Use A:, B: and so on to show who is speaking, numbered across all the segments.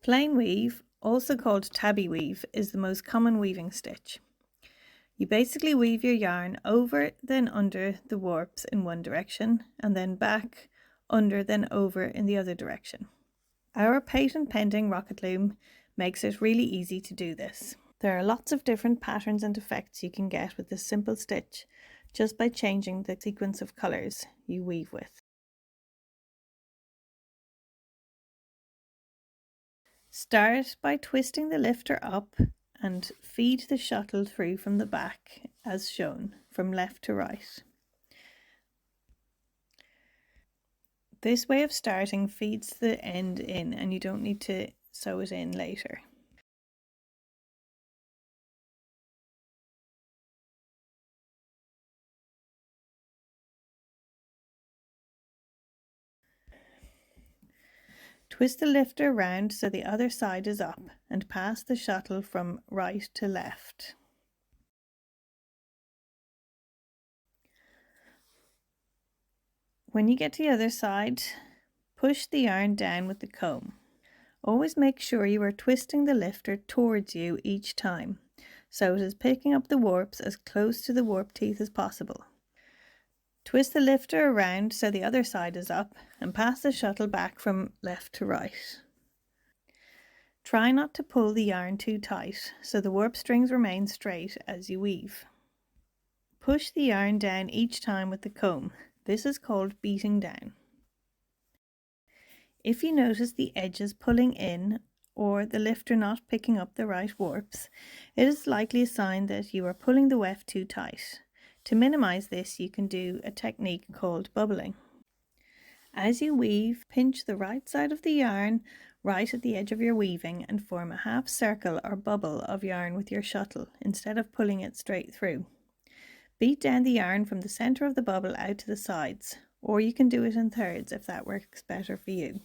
A: Plain weave, also called tabby weave, is the most common weaving stitch. You basically weave your yarn over then under the warps in one direction and then back, under then over in the other direction. Our patent pending rocket loom makes it really easy to do this. There are lots of different patterns and effects you can get with this simple stitch just by changing the sequence of colours you weave with. Start by twisting the lifter up and feed the shuttle through from the back as shown, from left to right. This way of starting feeds the end in and you don't need to sew it in later. Twist the lifter round so the other side is up and pass the shuttle from right to left. When you get to the other side, push the yarn down with the comb. Always make sure you are twisting the lifter towards you each time, so it is picking up the warps as close to the warp teeth as possible. Twist the lifter around so the other side is up and pass the shuttle back from left to right. Try not to pull the yarn too tight so the warp strings remain straight as you weave. Push the yarn down each time with the comb. This is called beating down. If you notice the edges pulling in or the lifter not picking up the right warps, it is likely a sign that you are pulling the weft too tight. To minimize this, you can do a technique called bubbling. As you weave, pinch the right side of the yarn right at the edge of your weaving and form a half circle or bubble of yarn with your shuttle instead of pulling it straight through. Beat down the yarn from the center of the bubble out to the sides, or you can do it in thirds if that works better for you.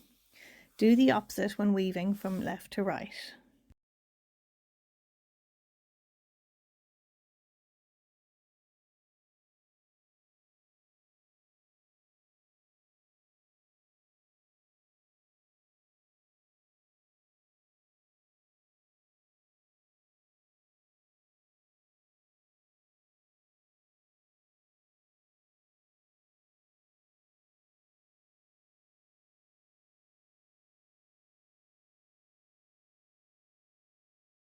A: Do the opposite when weaving from left to right.